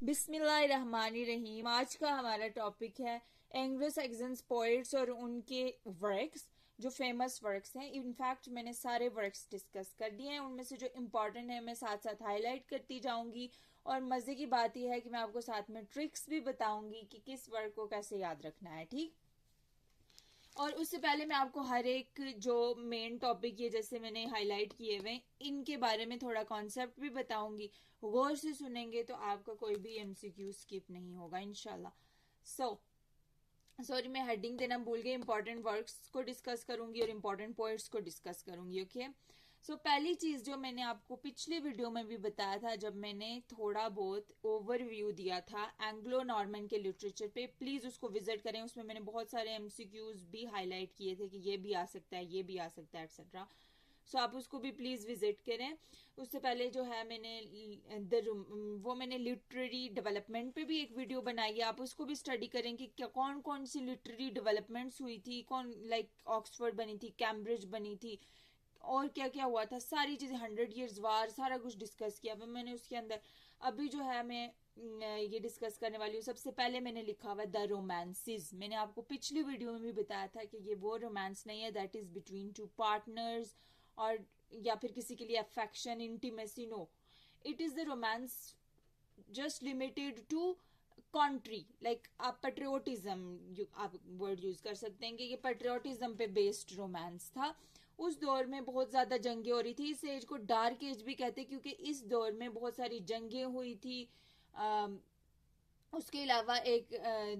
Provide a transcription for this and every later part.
बिस्मिल्लाहिर्रहमानिर्रहीम। आज का हमारा टॉपिक है एंग्लो सैक्सन पोएट्स और उनके वर्क्स, जो फेमस वर्क्स हैं। इनफैक्ट मैंने सारे वर्क्स डिस्कस कर दिए हैं, उनमें से जो इम्पोर्टेंट है मैं साथ साथ हाईलाइट करती जाऊंगी। और मजे की बात यह है कि मैं आपको साथ में ट्रिक्स भी बताऊंगी कि किस वर्क को कैसे याद रखना है, ठीक। और उससे पहले मैं आपको हर एक जो मेन टॉपिक ये जैसे मैंने हाईलाइट किए हुए इनके बारे में थोड़ा कॉन्सेप्ट भी बताऊंगी। गौर से सुनेंगे तो आपका कोई भी एमसीक्यू स्किप नहीं होगा इंशाल्लाह। सॉरी मैं हेडिंग देना भूल गई। इंपॉर्टेंट वर्क्स को डिस्कस करूंगी और इंपॉर्टेंट पॉइंट्स को डिस्कस करूंगी। ओके पहली चीज जो मैंने आपको पिछले वीडियो में भी बताया था, जब मैंने थोड़ा बहुत ओवरव्यू दिया था एंग्लो नॉर्मन के लिटरेचर पे, प्लीज उसको विजिट करें। उसमें मैंने बहुत सारे एमसीक्यूज भी हाईलाइट किए थे कि ये भी आ सकता है, ये भी आ सकता है, एक्सेट्रा। आप उसको भी प्लीज विजिट करें। उससे पहले जो है मैंने लिटरेरी डेवलपमेंट पे भी एक वीडियो बनाई है, आप उसको भी स्टडी करें कि क्या कौन कौन सी लिटरेरी डेवलपमेंट्स हुई थी, कौन लाइक ऑक्सफोर्ड बनी थी, कैम्ब्रिज बनी थी, और क्या क्या हुआ था, सारी चीजें 100 years वार सारा कुछ डिस्कस किया। मैंने उसके अंदर अभी जो है मैं ये डिस्कस करने वाली हूँ। सबसे पहले मैंने लिखा हुआ द रोमांसेस। मैंने आपको पिछली वीडियो में भी बताया था कि ये वो रोमांस नहीं है that is between two partners और या फिर किसी के लिए affection, intimacy. No, it is the romance just limited to country. Like आप पेट्रियोटिज्म आप वर्ड यूज कर सकते हैं कि ये पेट्रियोटिज्म पे बेस्ड रोमांस था। उस दौर में बहुत ज्यादा जंगें हो रही थी। इस एज को डार्क एज भी कहते हैं क्योंकि इस दौर में बहुत सारी जंगें हुई थी। उसके अलावा एक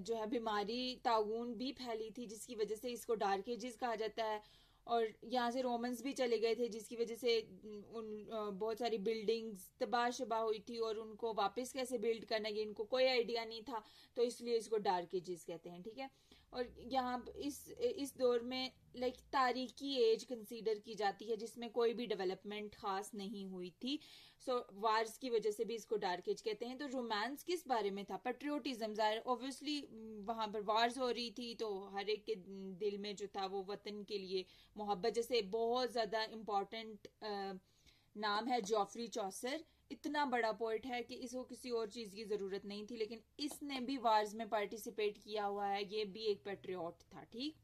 जो है बीमारी ताउन भी फैली थी, जिसकी वजह से इसको डार्क एजेस कहा जाता है। और यहाँ से रोमन्स भी चले गए थे, जिसकी वजह से बहुत सारी बिल्डिंग्स तबाह शबाह हुई थी और उनको वापस कैसे बिल्ड करना ये इनको कोई आइडिया नहीं था, तो इसलिए इसको डार्क एजेस कहते हैं, ठीक है। और यहाँ इस दौर में लाइक तारीखी एज कंसीडर की जाती है जिसमें कोई भी डेवलपमेंट खास नहीं हुई थी। वार्स की वजह से भी इसको डार्क एज कहते हैं। तो रोमांस किस बारे में था? पेट्रियोटिज्म। ऑब्वियसली वहां पर वार्स हो रही थी तो हर एक के दिल में जो था वो वतन के लिए मोहब्बत। जैसे बहुत ज्यादा इम्पोर्टेंट नाम है जॉफरी चौसर। इतना बड़ा पोइट है कि इसको किसी और चीज की जरूरत नहीं थी, लेकिन इसने भी वार्स में पार्टिसिपेट किया हुआ है। ये भी एक पेट्रियोट था, ठीक,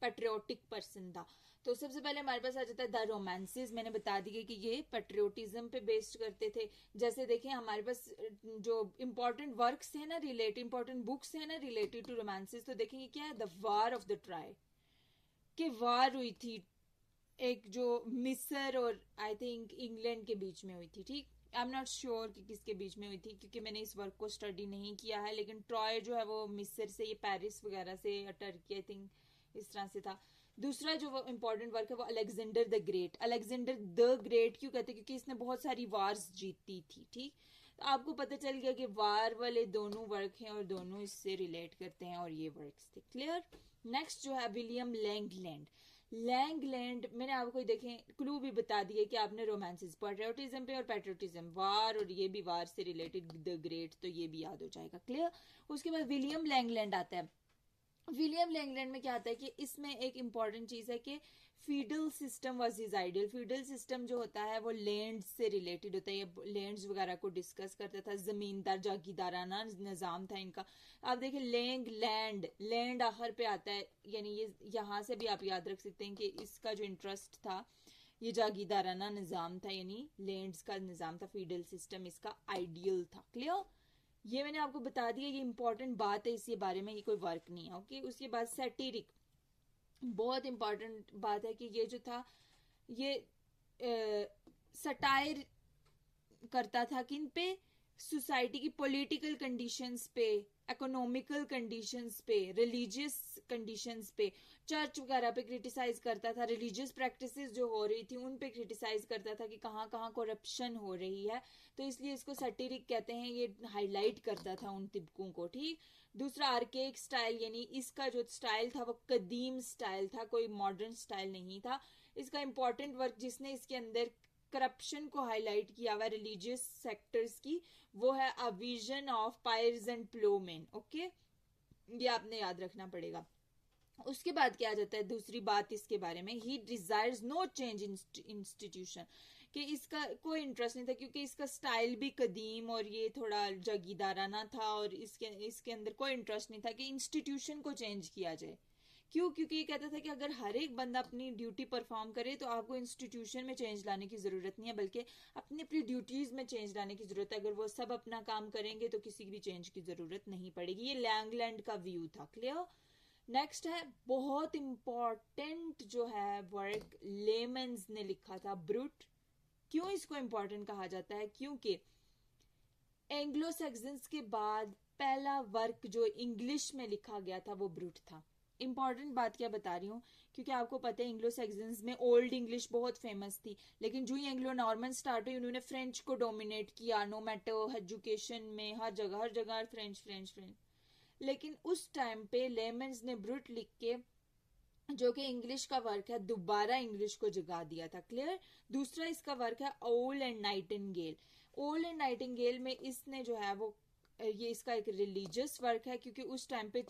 पेट्रियोटिक पर्सन था। तो सबसे पहले हमारे पास आ जाता है द रोमांसेस। मैंने बता दिया कि ये पेट्रियोटिज्म पे बेस्ड करते थे। जैसे देखें हमारे पास जो इंपॉर्टेंट वर्क्स है ना, इंपॉर्टेंट बुक्स है ना रिलेटेड टू रोमांसेस, तो देखेंगे क्या है, the war of the try. कि वार हुई थी एक जो मिस्र और आई थिंक इंग्लैंड के बीच में हुई थी, ठीक। आई एम नॉट श्योर कि किसके बीच में हुई थी क्योंकि मैंने इस वर्क को स्टडी नहीं किया है, लेकिन ट्रॉय जो है वो मिस्र से, ये पेरिस वगैरह से या टर्की आई थिंक इस तरह से था। दूसरा जो इम्पोर्टेंट वर्क है वो Alexander the great. Alexander the great क्यों कहते हैं? क्योंकि इसने बहुत सारी वार्स जीती थी, ठीक। तो आपको पता चल गया कि वार वाले दोनों वर्क हैं और दोनों इससे रिलेट करते हैं और ये वर्क्स थे, क्लियर। नेक्स्ट जो है विलियम लैंगलैंड। लैंगलैंड मैंने आपको देखें क्लू भी बता दिए कि आपने रोमांसेस पेट्रियोटिज्म पे और पेट्रियोटिज्म वार और ये भी वार से रिलेटेड द ग्रेट, तो ये भी याद हो जाएगा, क्लियर। उसके बाद विलियम लैंगलैंड आता है। विलियम लैंगलैंड में क्या आता है कि इसमें एक इंपॉर्टेंट चीज है कि feudal system was his ideal. Feudal system जो होता है वो लैंड से रिलेटेड होता है, ये लैंड्स वगैरह को डिस्कस करता था। जमींदार जागीरदाराना निजाम था इनका। आप देखिए लैंग लैंड, लैंड आखिर पे आता है, यानी ये यहाँ से भी आप याद रख सकते हैं कि इसका जो इंटरेस्ट था ये जागीरदाराना निजाम था, यानी लैंड्स का निजाम था। फीडल सिस्टम इसका आइडियल था, क्लियर। ये मैंने आपको बता दिया, ये इंपॉर्टेंट बात है इसके बारे में, ये कोई वर्क नहीं है, ओके। उसके बाद सैटिरिक, बहुत इंपॉर्टेंट बात है कि ये जो था ये सटायर करता था किन पे? सोसाइटी की पॉलिटिकल कंडीशंस पे, इकोनॉमिकल कंडीशंस पे, रिलीजियस कंडीशंस पे, चर्च वगैरह पे क्रिटिसाइज करता था। रिलीजियस प्रैक्टिसेस जो हो रही थी उन पे क्रिटिसाइज करता था कि कहाँ कहाँ करप्शन हो रही है, तो इसलिए इसको सैटिरिक कहते हैं। ये हाईलाइट करता था उन तिबकों को, ठीक। दूसरा आर्केइक स्टाइल, यानी इसका जो स्टाइल था वो कदीम स्टाइल था, कोई मॉडर्न स्टाइल नहीं था। इसका इंपॉर्टेंट वर्क जिसने इसके अंदर करप्शन को हाईलाइट किया हुआ रिलीजियस सेक्टर्स की, वो है a vision of Piers and Plowman, okay. ये आपने याद रखना पड़ेगा। उसके बाद क्या आ जाता है दूसरी बात इसके बारे में, he desires no change in institution. कि इसका कोई इंटरेस्ट नहीं था, क्योंकि इसका स्टाइल भी कदीम और ये थोड़ा जागीरदाराना था, और इसके अंदर कोई इंटरेस्ट नहीं था कि इंस्टीट्यूशन को चेंज किया जाए। क्यों? क्योंकि ये कहता था कि अगर हर एक बंदा अपनी ड्यूटी परफॉर्म करे तो आपको इंस्टीट्यूशन में चेंज लाने की ज़रूरत नहीं है, बल्कि अपनी अपनी ड्यूटीज़ में चेंज लाने की ज़रूरत है। अगर वो सब अपना काम करेंगे तो किसी भी चेंज की ज़रूरत नहीं पड़ेगी। ये लैंगलैंड का व्यू था। क्लियर? नेक्स्ट है बहुत इंपॉर्टेंट जो है वर्क लेमन्स ने लिखा था, ब्रूट। क्यों इसको इंपॉर्टेंट कहा जाता है? क्योंकि एंग्लो सैक्सन्स के बाद पहला वर्क जो इंग्लिश में लिखा गया था वो ब्रूट था। इंपॉर्टेंट बात क्या बता रही हूँ, क्योंकि आपको पता है एंग्लो सैक्सन्स में ओल्ड इंग्लिश बहुत फेमस थी, लेकिन जो ही एंग्लो नॉर्मन स्टार्ट हुई उन्होंने फ्रेंच को डोमिनेट किया। नो मैटर एजुकेशन में हर जगह फ्रेंच फ्रेंच फ्रेंच। लेकिन उस टाइम पे लेमन्स ने ब्रूट लिख के, जो कि इंग्लिश का वर्क है, दोबारा इंग्लिश को जगा दिया था। क्लियर? दूसरा इसका वर्क है ओल एंड नाइटिंगेल। ओल एंड नाइटिंगेल में इसने जो है वो, ये इसका एक रिलीजियस वर्क है, क्योंकि उस टाइम पे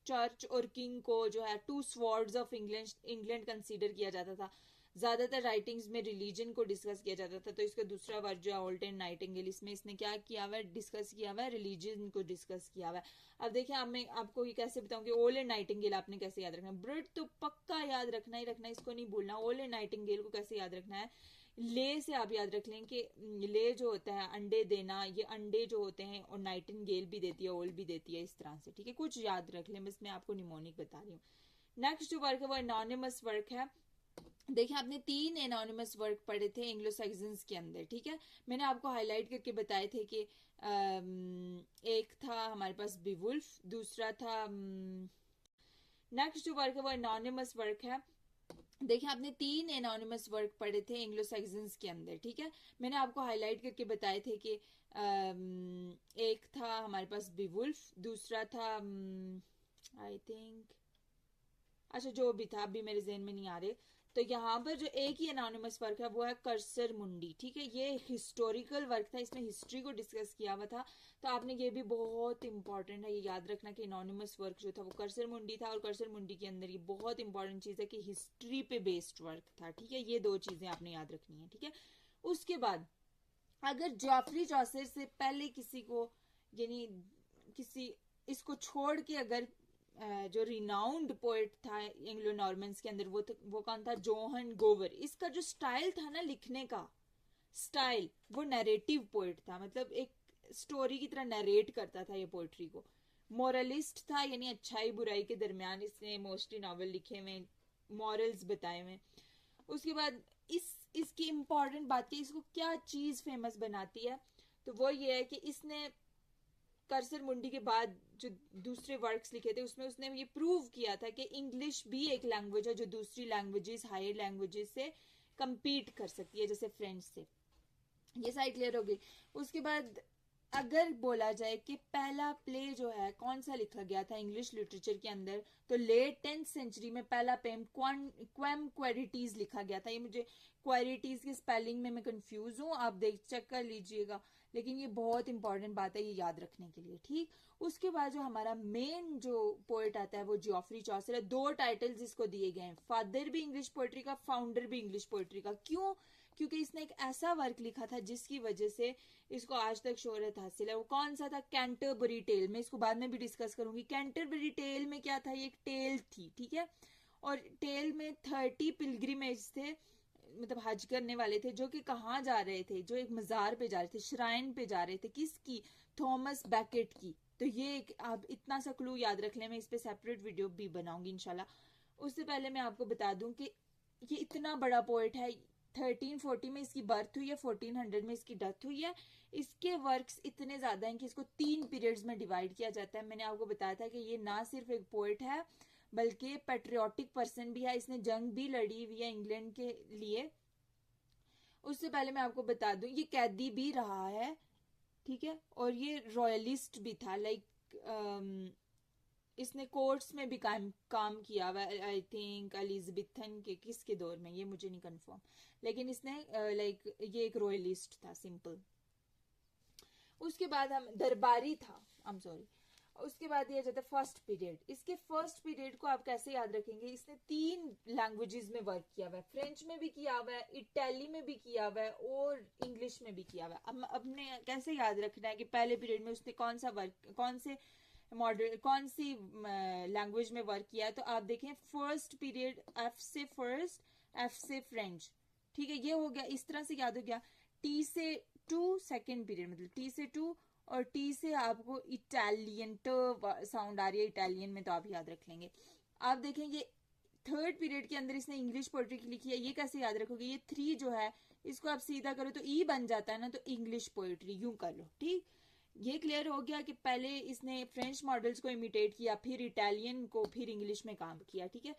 चर्च और किंग को जो है two swords of England consider किया जाता था। ज्यादातर राइटिंग्स में रिलीजन को डिस्कस किया जाता था। तो इसका दूसरा वर्क जो है ओल्ड एंड नाइटिंगेल, इसमें इसने क्या किया हुआ है, डिस्कस किया हुआ है, रिलीजन को डिस्कस किया हुआ है। अब देखिए, अब मैं आपको ये कैसे बताऊं कि ओल्ड एंड नाइटिंगेल आपने कैसे याद रखना है। ब्रूट तो पक्का याद रखना ही रखना है, इसको नहीं भूलना। ओल्ड एंड नाइटिंगेल को कैसे याद रखना है, ले से आप याद रख लें कि ले जो होता है अंडे देना, ये अंडे जो होते हैं, और नाइटिंगेल भी देती है, ओल भी देती है, इस तरह से। ठीक है, कुछ याद रख लें, बस मैं आपको निमोनिक बता रही हूँ। नेक्स्ट जो वर्क है वो एनोनिमस वर्क है। देखिए, आपने 3 एनोनिमस वर्क पढ़े थे एंग्लो सैक्सन्स के अंदर। ठीक है, मैंने आपको हाईलाइट करके बताए थे कि एक था हमारे पास बीवुल्फ, दूसरा था नेक्स्ट जो वर्क है वो एनोनिमस वर्क है। देखिए, आपने 3 एनोनिमस वर्क पढ़े थे एंग्लो सैक्सन्स के अंदर। ठीक है, मैंने आपको हाईलाइट करके बताए थे कि एक था हमारे पास बीवुल्फ, दूसरा था आई थिंक, अच्छा जो भी था अभी मेरे जहन में नहीं आ रहे। तो यहाँ पर जो एक ही एनोनिमस वर्क है वो है कर्सर मुंडी। ठीक है, ये हिस्टोरिकल वर्क था, इसमें हिस्ट्री को डिस्कस किया हुआ था। तो आपने ये भी बहुत इंपॉर्टेंट है, ये याद रखना कि एनोनिमस वर्क जो था वो कर्सर मुंडी था। और कर्सर मुंडी के अंदर ये बहुत इंपॉर्टेंट चीज़ है कि हिस्ट्री पे बेस्ड वर्क था। ठीक है, ये 2 चीज़ें आपने याद रखनी है। ठीक है, उसके बाद अगर जॉफरी चौसर से पहले किसी को, यानी किसी, इसको छोड़ के अगर जो रिनाउंड पोएट था एंग्लो नॉर्मन्स के अंदर, वो कौन था? जोहन गोवर। इसका जो स्टाइल था ना लिखने का स्टाइल, वो नैरेटिव पोएट था, मतलब एक स्टोरी की तरह नरेट करता था ये पोएट्री को। मोरलिस्ट था, यानी अच्छाई बुराई के दरमियान इसने मोस्टली नॉवल लिखे हुए, मॉरल्स बताए हुए। उसके बाद इसकी इम्पोर्टेंट बात की, इसको क्या चीज फेमस बनाती है, तो वो ये है कि इसने कर्सर मुंडी के बाद जो दूसरे वर्क्स लिखे थे उसमें उसने ये प्रूव किया था कि इंग्लिश भी एक लैंग्वेज है जो दूसरी लैंग्वेजेस, हायर लैंग्वेजेस से compete कर सकती है, जैसे फ्रेंच से। ये साइड क्लियर हो गई। उसके बाद अगर बोला जाए कि पहला प्ले जो है कौन सा लिखा गया था इंग्लिश लिटरेचर के अंदर, तो लेट 10th सेंचुरी में पहला पेम क्वेम क्वेरिटीज लिखा गया था। ये मुझे क्वेरिटीज की स्पेलिंग में मैं कंफ्यूज हूँ, आप देख चेक कर लीजिएगा, लेकिन ये बहुत इंपॉर्टेंट बात है ये याद रखने के लिए। ठीक, उसके बाद जो हमारा मेन जो पोएट आता है वो जॉफरी चौसर है। 2 टाइटल्स इसको दिए गए हैं, फादर भी इंग्लिश पोएट्री का, फाउंडर भी इंग्लिश पोएट्री का। क्यों? क्योंकि इसने एक ऐसा वर्क लिखा था जिसकी वजह से इसको आज तक शोहरत हासिल है। वो कौन सा था? Canterbury tale. मैं इसको बाद में भी डिस्कस करूंगी। कैंटरबरी टेल में क्या था? ये एक टेल थी। ठीक है, और टेल में 30 पिलग्रिमेज थे, मतलब हज करने वाले थे, जो कि कहाँ जा रहे थे? जो एक मजार पे जा रहे थे, श्राइन पे जा रहे थे। किसकी? थॉमस बैकेट की। तो ये एक, आप इतना सा क्लू याद रख लें, मैं इस पे सेपरेट वीडियो भी बनाऊंगी इंशाल्लाह। उससे पहले मैं आपको बता दूं कि ये इतना बड़ा पोएट है। 1340 में इसकी बर्थ हुई है, 1400 में इसकी डेथ हुई है। इसके वर्क्स इतने ज्यादा हैं कि इसको 3 पीरियड्स में डिवाइड किया जाता है। मैंने आपको बताया था कि ये ना सिर्फ एक पोएट है बल्कि पेट्रियोटिक पर्सन भी है, इसने जंग भी लड़ी हुई है इंग्लैंड के लिए। उससे पहले मैं आपको बता दूं ये कैदी भी रहा है। ठीक है, और ये रॉयलिस्ट भी था, लाइक इसने कोर्ट्स में भी काम किया हुआ, आई थिंक एलिजाबेथन के किसके दौर में, ये मुझे नहीं कंफर्म, लेकिन इसने लाइक ये एक रॉयलिस्ट था, सिंपल। उसके बाद हम दरबारी था, आई एम सॉरी, उसके बाद दिया जाता है फर्स्ट पीरियड। इसके फर्स्ट पीरियड को आप कैसे याद रखेंगे, इसने 3 लैंग्वेजेस में वर्क किया हुआ है, फ्रेंच में भी किया हुआ है, इटाली में भी किया हुआ है और इंग्लिश में भी किया हुआ है। अब अपने कैसे याद रखना है कि पहले पीरियड में उसने कौन सा वर्क, कौन से मॉडल, कौन सी लैंग्वेज में वर्क किया है। तो आप देखें फर्स्ट पीरियड एफ से फर्स्ट, एफ से फ्रेंच, ठीक है, ये हो गया, इस तरह से याद हो गया। टी से टू सेकेंड पीरियड, मतलब टी से टू, और टी से आपको इटालियन ट साउंड आ रही है इटालियन में, तो आप याद रख लेंगे। आप देखेंगे थर्ड पीरियड के अंदर इसने इंग्लिश पोएट्री लिखी है, ये कैसे याद रखोगे, ये 3 जो है इसको आप सीधा करो तो ई बन जाता है ना, तो इंग्लिश पोएट्री यूं कर लो, ठीक। ये क्लियर हो गया कि पहले इसने फ्रेंच मॉडल्स को इमिटेट किया, फिर इटालियन को, फिर इंग्लिश में काम किया, ठीक है।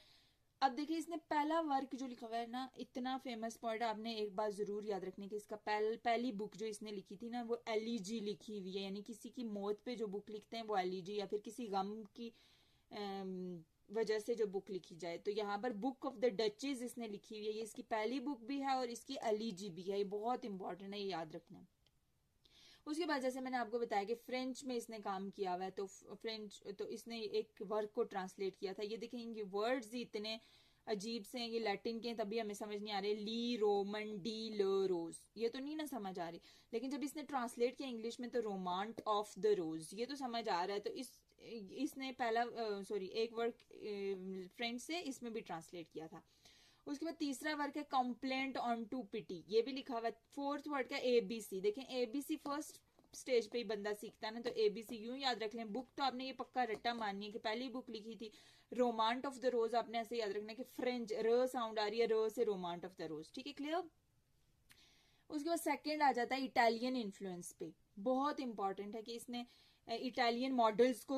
अब देखिए इसने पहला वर्क जो लिखा हुआ है ना, इतना फेमस पॉइंट आपने एक बात जरूर याद रखनी कि इसका पहली बुक जो इसने लिखी थी ना, वो एलिजी लिखी हुई है, यानी किसी की मौत पे जो बुक लिखते हैं वो एलिजी, या फिर किसी गम की वजह से जो बुक लिखी जाए। तो यहाँ पर बुक ऑफ द डचेस इसने लिखी हुई है, ये इसकी पहली बुक भी है और इसकी एलिजी भी है, ये बहुत इंपॉर्टेंट है, ये याद रखना। उसके बाद जैसे मैंने आपको बताया कि फ्रेंच में इसने काम किया हुआ है, तो फ्रेंच, तो इसने एक वर्क को ट्रांसलेट किया था। ये देखेंगे वर्ड्स ही इतने अजीब से हैं, ये लैटिन के हैं, तभी हमें समझ नहीं आ रहे। ली रोमन डी ल रोज, ये तो नहीं ना समझ आ रही, लेकिन जब इसने ट्रांसलेट किया इंग्लिश में तो रोमांट ऑफ द रोज, ये तो समझ आ रहा है। तो इसने पहला एक वर्क फ्रेंच से इसमें भी ट्रांसलेट किया था। उसके बाद तीसरा वर्क है कंप्लेंट ऑन टू पिटी, ये भी लिखा हुआ है। फोर्थ वर्ड का एबीसी, देखें एबीसी फर्स्ट स्टेज पे ही बंदा सीखता है ना, तो एबीसी यूं याद रख लें। बुक तो आपने ये पक्का रट्टा माननी है कि पहली बुक लिखी थी रोमांट ऑफ द रोज, आपने ऐसे याद रखना है कि फ्रेंच र साउंड आ रही है, र से रोमांट ऑफ द रोज, ठीक है, क्लियर। उसके बाद सेकंड आ जाता है इटालियन इन्फ्लुएंस पे, बहुत इंपॉर्टेंट है कि इसने इटालियन मॉडल्स को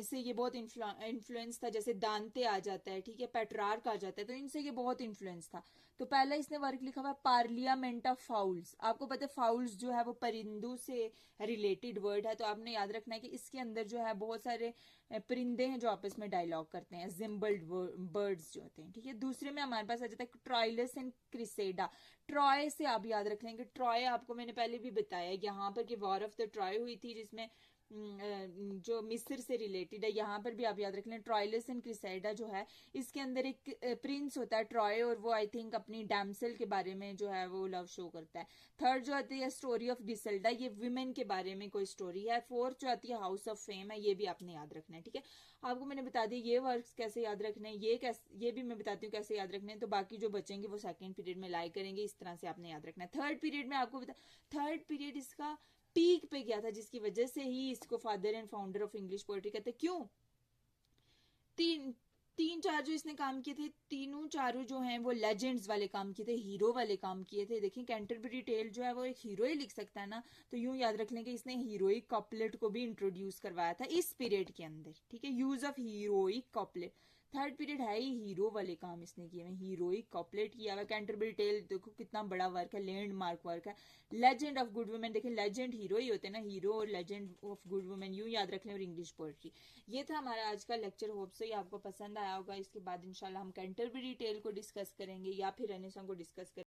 से ये बहुत इन्फ्लुएंस था, जैसे दांते आ जाता है, ठीक है, पेट्रार्क आ जाता है, तो इनसे ये बहुत इन्फ्लुएंस था। तो पहला इसने वर्क लिखा हुआ पार्लियामेंट ऑफ फाउल्स। आपको पता है फाउल्स जो है वो परिंदों से रिलेटेड वर्ड है, तो आपने याद रखना है कि इसके अंदर जो है बहुत सारे परिंदे हैं जो आपस में डायलॉग करते हैं, जिम्बल्ड बर्ड्स जो होते हैं, ठीक है। दूसरे में हमारे पास आ जाता है ट्राइलस एंड क्रिसेडा। ट्रॉय से आप याद रख लेंगे, ट्रॉय आपको मैंने पहले भी बताया यहाँ पर कि वॉर ऑफ द ट्रॉय हुई थी, जिसमें जो मिस्र से रिलेटेड है। यहाँ पर भी आप याद रख लें ट्रॉयलस एंड क्रिसेडा जो है, इसके अंदर एक प्रिंस होता है ट्रॉय, और वो आई थिंक अपनी डैमसेल के बारे में जो है वो लव शो करता है। थर्ड जो आती है स्टोरी ऑफ डिसेल्डा, ये विमेन के बारे में कोई स्टोरी है। फोर्थ जो आती है हाउस ऑफ फेम है, ये भी आपने याद रखना है, ठीक है। आपको मैंने बता दी ये वर्क्स कैसे याद रखने हैं, ये भी मैं बताती हूँ कैसे याद रखने हैं, तो बाकी जो बचेंगे वो सेकंड पीरियड में लाई करेंगे, इस तरह से आपने याद रखना है। थर्ड पीरियड में आपको बता, थर्ड पीरियड इसका पीक पे गया था, जिसकी वजह से ही इसको father and founder of English poetry कहते हैं। क्यों? तीन चार जो इसने काम किए थे, तीनों चारों जो हैं वो लेजेंड्स वाले काम किए थे, हीरो वाले काम किए थे। देखिए कैंटरबरी टेल जो है वो एक हीरो ही लिख सकता है ना, तो यूं याद रख लें कि इसने हीरोइक कॉपलेट को भी इंट्रोड्यूस करवाया था इस पीरियड के अंदर, ठीक है, use of heroic couplet. Third period है ही हीरो वाले काम इसने किए हुए, हीरोइक कॉपलेट किया हुआ। कैंटरबरी टेल देखो कितना बड़ा वर्क है, लैंडमार्क वर्क है। लेजेंड ऑफ गुड वुमेन, देखिए लेजेंड हीरो ही होते हैं ना, हीरो और लेजेंड ऑफ गुड वुमेन यूं याद रख लें, और इंग्लिश पोएट्री। ये था हमारा आज का लेक्चर, होप से ही आपको पसंद आया होगा। इसके बाद इंशाल्लाह हम कैंटरबरी टेल को डिस्कस करेंगे या फिर रेनेसां को डिस्कस करेंगे।